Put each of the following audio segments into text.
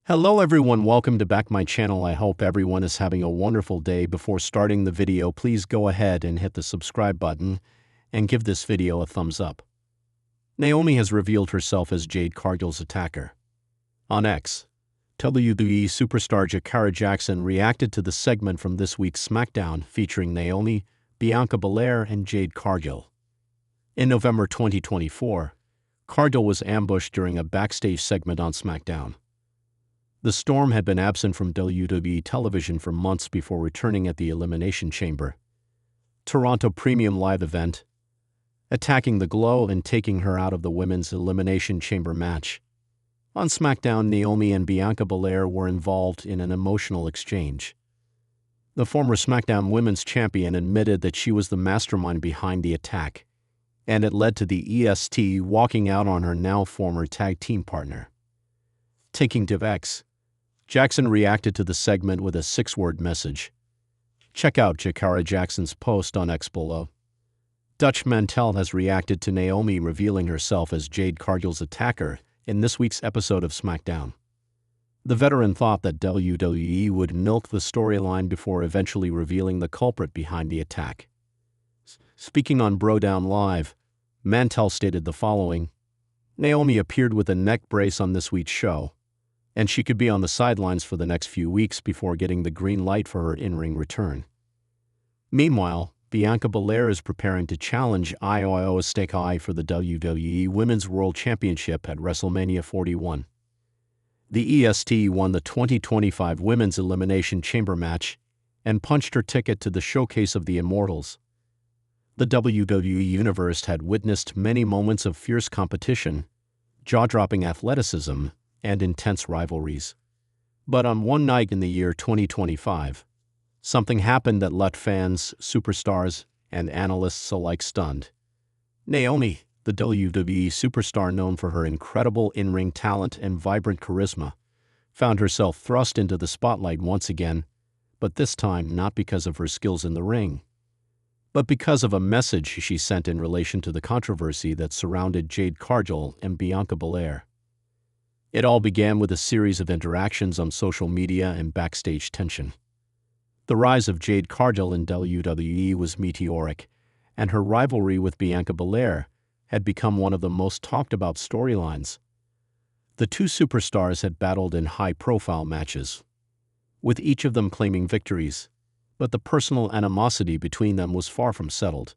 Hello everyone, welcome to back my channel. I hope everyone is having a wonderful day. Before starting the video, please go ahead and hit the subscribe button and give this video a thumbs up. Naomi has revealed herself as Jade Cargill's attacker. On X, WWE superstar Jakara Jackson reacted to the segment from this week's SmackDown featuring Naomi, Bianca Belair, and Jade Cargill. In November 2024, Cargill was ambushed during a backstage segment on SmackDown. The Storm had been absent from WWE television for months before returning at the Elimination Chamber, Toronto Premium Live event, attacking the Glow and taking her out of the Women's Elimination Chamber match. On SmackDown, Naomi and Bianca Belair were involved in an emotional exchange. The former SmackDown Women's Champion admitted that she was the mastermind behind the attack, and it led to the EST walking out on her now former tag team partner. Taking to X, Jackson reacted to the segment with a 6-word message. Check out Jakara Jackson's post on X below. Dutch Mantel has reacted to Naomi revealing herself as Jade Cargill's attacker in this week's episode of SmackDown. The veteran thought that WWE would milk the storyline before eventually revealing the culprit behind the attack. Speaking on Bro Down Live, Mantel stated the following: Naomi appeared with a neck brace on this week's show, and she could be on the sidelines for the next few weeks before getting the green light for her in-ring return. Meanwhile, Bianca Belair is preparing to challenge Io Shirai for the WWE Women's World Championship at WrestleMania 41. The EST won the 2025 Women's Elimination Chamber match and punched her ticket to the Showcase of the Immortals. The WWE Universe had witnessed many moments of fierce competition, jaw-dropping athleticism, and intense rivalries. But on one night in the year 2025, something happened that left fans, superstars, and analysts alike stunned. Naomi, the WWE superstar known for her incredible in-ring talent and vibrant charisma, found herself thrust into the spotlight once again, but this time not because of her skills in the ring, but because of a message she sent in relation to the controversy that surrounded Jade Cargill and Bianca Belair. It all began with a series of interactions on social media and backstage tension. The rise of Jade Cargill in WWE was meteoric, and her rivalry with Bianca Belair had become one of the most talked-about storylines. The two superstars had battled in high-profile matches, with each of them claiming victories, but the personal animosity between them was far from settled.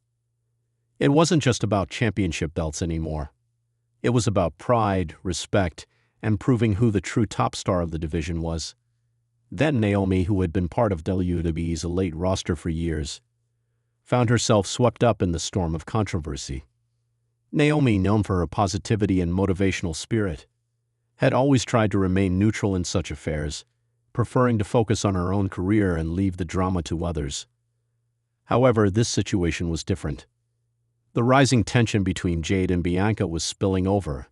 It wasn't just about championship belts anymore. It was about pride, respect, and proving who the true top star of the division was. Then Naomi, who had been part of WWE's elite roster for years, found herself swept up in the storm of controversy. Naomi, known for her positivity and motivational spirit, had always tried to remain neutral in such affairs, preferring to focus on her own career and leave the drama to others. However, this situation was different. The rising tension between Jade and Bianca was spilling over,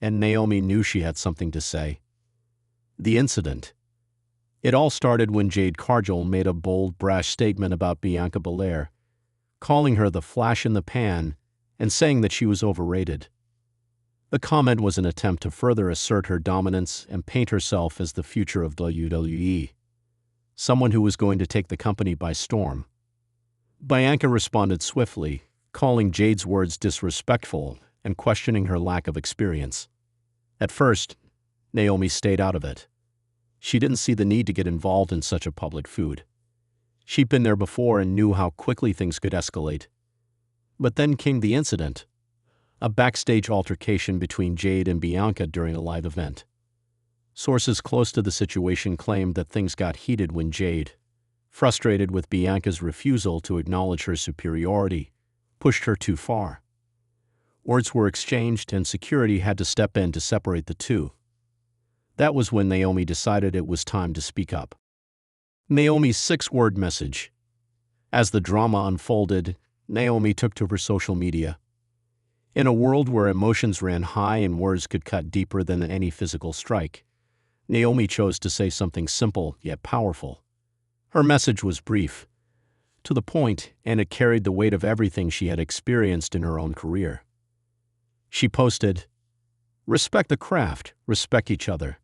and Naomi knew she had something to say. The incident. It all started when Jade Cargill made a bold, brash statement about Bianca Belair, calling her the flash in the pan and saying that she was overrated. The comment was an attempt to further assert her dominance and paint herself as the future of WWE, someone who was going to take the company by storm. Bianca responded swiftly, calling Jade's words disrespectful and questioning her lack of experience. At first, Naomi stayed out of it. She didn't see the need to get involved in such a public feud. She'd been there before and knew how quickly things could escalate. But then came the incident, a backstage altercation between Jade and Bianca during a live event. Sources close to the situation claimed that things got heated when Jade, frustrated with Bianca's refusal to acknowledge her superiority, pushed her too far. Words were exchanged and security had to step in to separate the two. That was when Naomi decided it was time to speak up. Naomi's 6-word message. As the drama unfolded, Naomi took to her social media. In a world where emotions ran high and words could cut deeper than any physical strike, Naomi chose to say something simple yet powerful. Her message was brief, to the point, and it carried the weight of everything she had experienced in her own career. She posted, "Respect the craft, respect each other.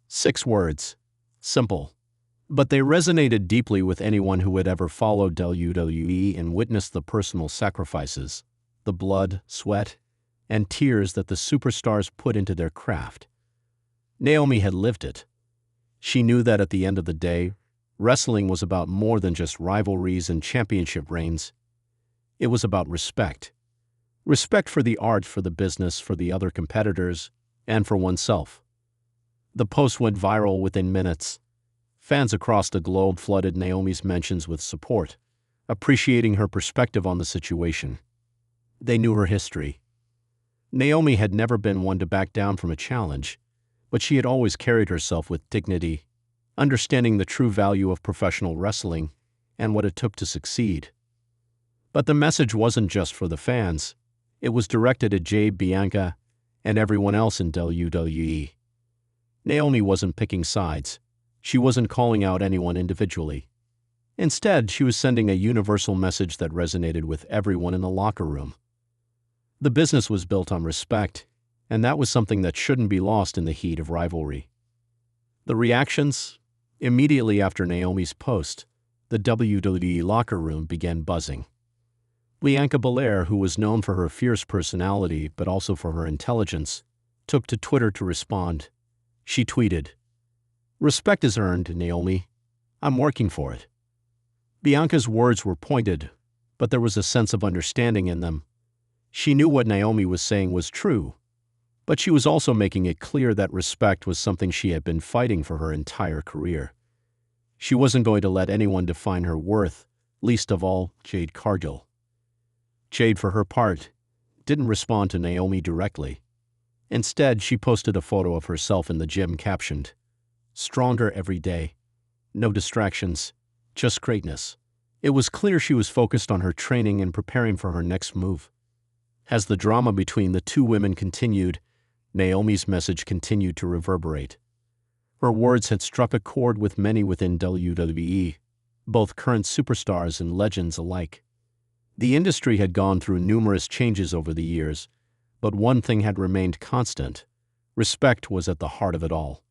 6 words. Simple. But they resonated deeply with anyone who had ever followed WWE and witnessed the personal sacrifices, the blood, sweat, and tears that the superstars put into their craft. Naomi had lived it. She knew that at the end of the day, wrestling was about more than just rivalries and championship reigns. It was about respect. Respect for the art, for the business, for the other competitors, and for oneself. The post went viral within minutes. Fans across the globe flooded Naomi's mentions with support, appreciating her perspective on the situation. They knew her history. Naomi had never been one to back down from a challenge, but she had always carried herself with dignity, understanding the true value of professional wrestling and what it took to succeed. But the message wasn't just for the fans. It was directed at Jade, Bianca, and everyone else in WWE. Naomi wasn't picking sides. She wasn't calling out anyone individually. Instead, she was sending a universal message that resonated with everyone in the locker room. The business was built on respect, and that was something that shouldn't be lost in the heat of rivalry. The reactions? Immediately after Naomi's post, the WWE locker room began buzzing. Bianca Belair, who was known for her fierce personality but also for her intelligence, took to Twitter to respond. She tweeted, "Respect is earned, Naomi. I'm working for it." Bianca's words were pointed, but there was a sense of understanding in them. She knew what Naomi was saying was true, but she was also making it clear that respect was something she had been fighting for her entire career. She wasn't going to let anyone define her worth, least of all Jade Cargill. Jade, for her part, didn't respond to Naomi directly. Instead, she posted a photo of herself in the gym captioned, "Stronger every day. No distractions, just greatness." It was clear she was focused on her training and preparing for her next move. As the drama between the two women continued, Naomi's message continued to reverberate. Her words had struck a chord with many within WWE, both current superstars and legends alike. The industry had gone through numerous changes over the years, but one thing had remained constant. Respect was at the heart of it all.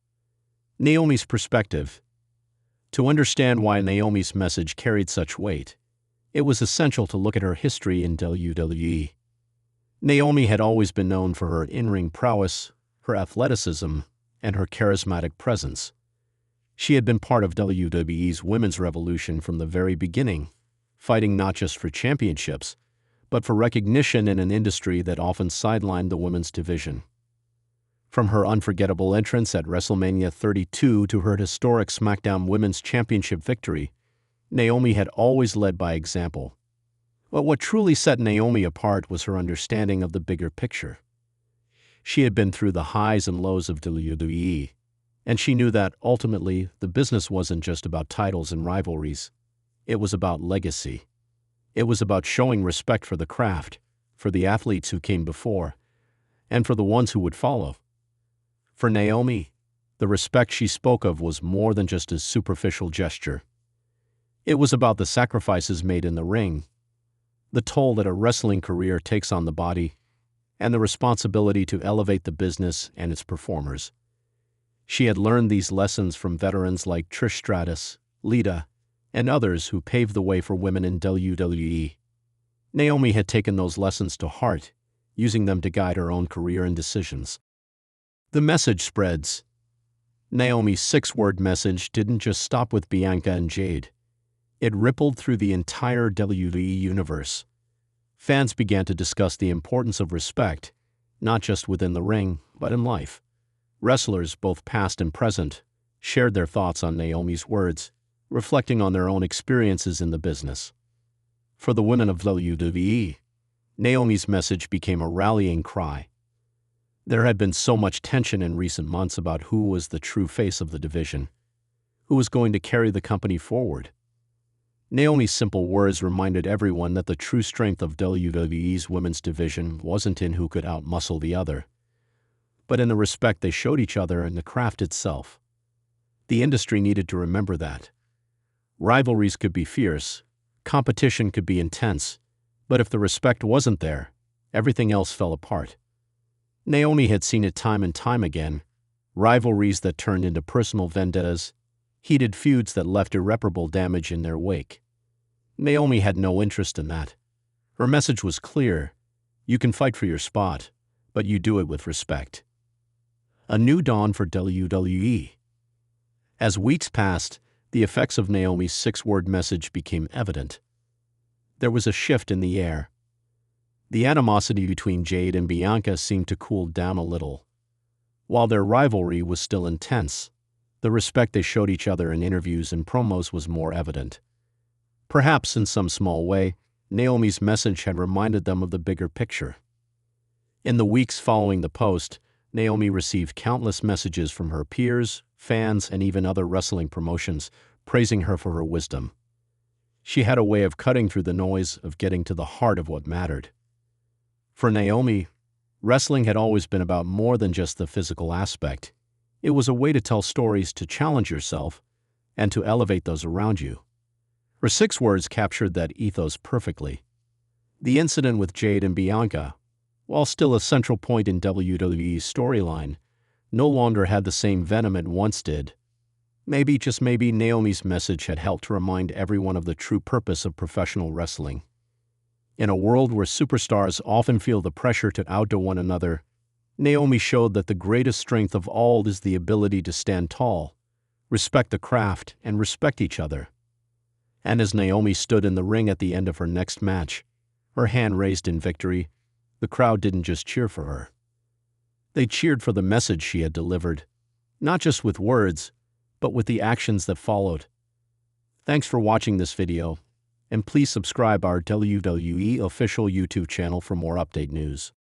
Naomi's perspective. To understand why Naomi's message carried such weight, it was essential to look at her history in WWE. Naomi had always been known for her in-ring prowess, her athleticism, and her charismatic presence. She had been part of WWE's women's revolution from the very beginning, fighting not just for championships, but for recognition in an industry that often sidelined the women's division. From her unforgettable entrance at WrestleMania 32 to her historic SmackDown Women's Championship victory, Naomi had always led by example. But what truly set Naomi apart was her understanding of the bigger picture. She had been through the highs and lows of WWE, and she knew that, ultimately, the business wasn't just about titles and rivalries. It was about legacy. It was about showing respect for the craft, for the athletes who came before, and for the ones who would follow. For Naomi, the respect she spoke of was more than just a superficial gesture. It was about the sacrifices made in the ring, the toll that a wrestling career takes on the body, and the responsibility to elevate the business and its performers. She had learned these lessons from veterans like Trish Stratus, Lita, and others who paved the way for women in WWE. Naomi had taken those lessons to heart, using them to guide her own career and decisions. The message spreads. Naomi's 6-word message didn't just stop with Bianca and Jade. It rippled through the entire WWE universe. Fans began to discuss the importance of respect, not just within the ring, but in life. Wrestlers, both past and present, shared their thoughts on Naomi's words, reflecting on their own experiences in the business. For the women of WWE, Naomi's message became a rallying cry. There had been so much tension in recent months about who was the true face of the division, who was going to carry the company forward. Naomi's simple words reminded everyone that the true strength of WWE's women's division wasn't in who could outmuscle the other, but in the respect they showed each other and the craft itself. The industry needed to remember that. Rivalries could be fierce, competition could be intense, but if the respect wasn't there, everything else fell apart. Naomi had seen it time and time again. rivalries that turned into personal vendettas, heated feuds that left irreparable damage in their wake. Naomi had no interest in that. Her message was clear: you can fight for your spot, but you do it with respect. A new dawn for WWE. As weeks passed, the effects of Naomi's six-word message became evident. There was a shift in the air. The animosity between Jade and Bianca seemed to cool down a little. While their rivalry was still intense, the respect they showed each other in interviews and promos was more evident. Perhaps in some small way, Naomi's message had reminded them of the bigger picture. In the weeks following the post, Naomi received countless messages from her peers, fans, and even other wrestling promotions, praising her for her wisdom. She had a way of cutting through the noise, of getting to the heart of what mattered. For Naomi, wrestling had always been about more than just the physical aspect. It was a way to tell stories, to challenge yourself, and to elevate those around you. Her six words captured that ethos perfectly. The incident with Jade and Bianca, while still a central point in WWE's storyline, no longer had the same venom it once did. Maybe, just maybe, Naomi's message had helped to remind everyone of the true purpose of professional wrestling. In a world where superstars often feel the pressure to outdo one another, Naomi showed that the greatest strength of all is the ability to stand tall, respect the craft, and respect each other. And as Naomi stood in the ring at the end of her next match, her hand raised in victory, the crowd didn't just cheer for her. They cheered for the message she had delivered, not just with words, but with the actions that followed. Thanks for watching this video, and please subscribe our WWE official YouTube channel for more update news.